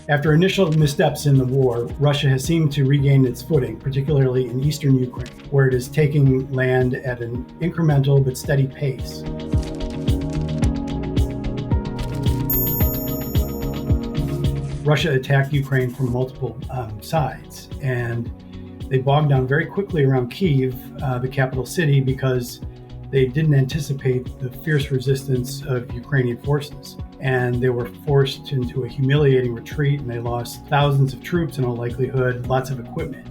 After initial missteps in the war, Russia has seemed to regain its footing, particularly in eastern Ukraine, where it is taking land at an incremental but steady pace. Russia attacked Ukraine from multiple sides, and they bogged down very quickly around Kyiv, the capital city, because they didn't anticipate the fierce resistance of Ukrainian forces. And they were forced into a humiliating retreat, and they lost thousands of troops in all likelihood, lots of equipment.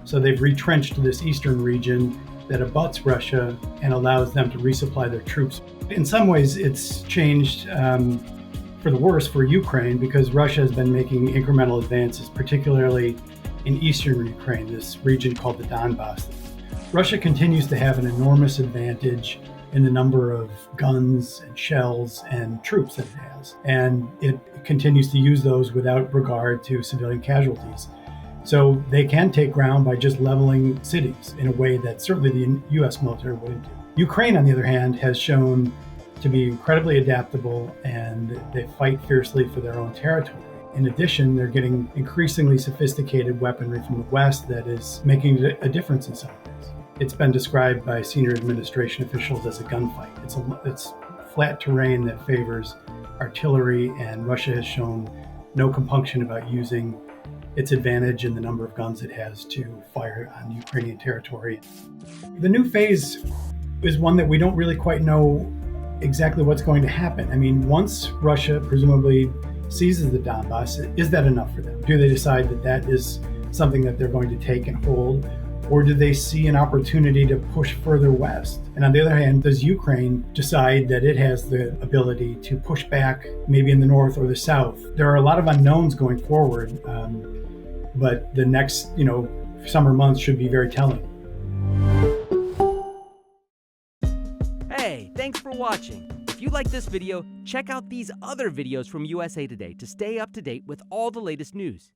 So they've retrenched to this eastern region that abuts Russia and allows them to resupply their troops. In some ways, it's changed for the worse for Ukraine, because Russia has been making incremental advances, particularly in eastern Ukraine, this region called the Donbass. Russia continues to have an enormous advantage in the number of guns and shells and troops that it has, and it continues to use those without regard to civilian casualties. So they can take ground by just leveling cities in a way that certainly the US military wouldn't do. Ukraine, on the other hand, has shown to be incredibly adaptable, and they fight fiercely for their own territory. In addition, they're getting increasingly sophisticated weaponry from the West that is making a difference in some ways. It's been described by senior administration officials as a gunfight. It's flat terrain that favors artillery, and Russia has shown no compunction about using its advantage in the number of guns it has to fire on Ukrainian territory. The new phase is one that we don't really quite know exactly what's going to happen. I mean, once Russia presumably seizes the Donbass, is that enough for them? Do they decide that that is something that they're going to take and hold? Or do they see an opportunity to push further west? And on the other hand, does Ukraine decide that it has the ability to push back maybe in the north or the south? There are a lot of unknowns going forward, but the next, summer months should be very telling. Hey, thanks for watching. If you like this video, check out these other videos from USA Today to stay up to date with all the latest news.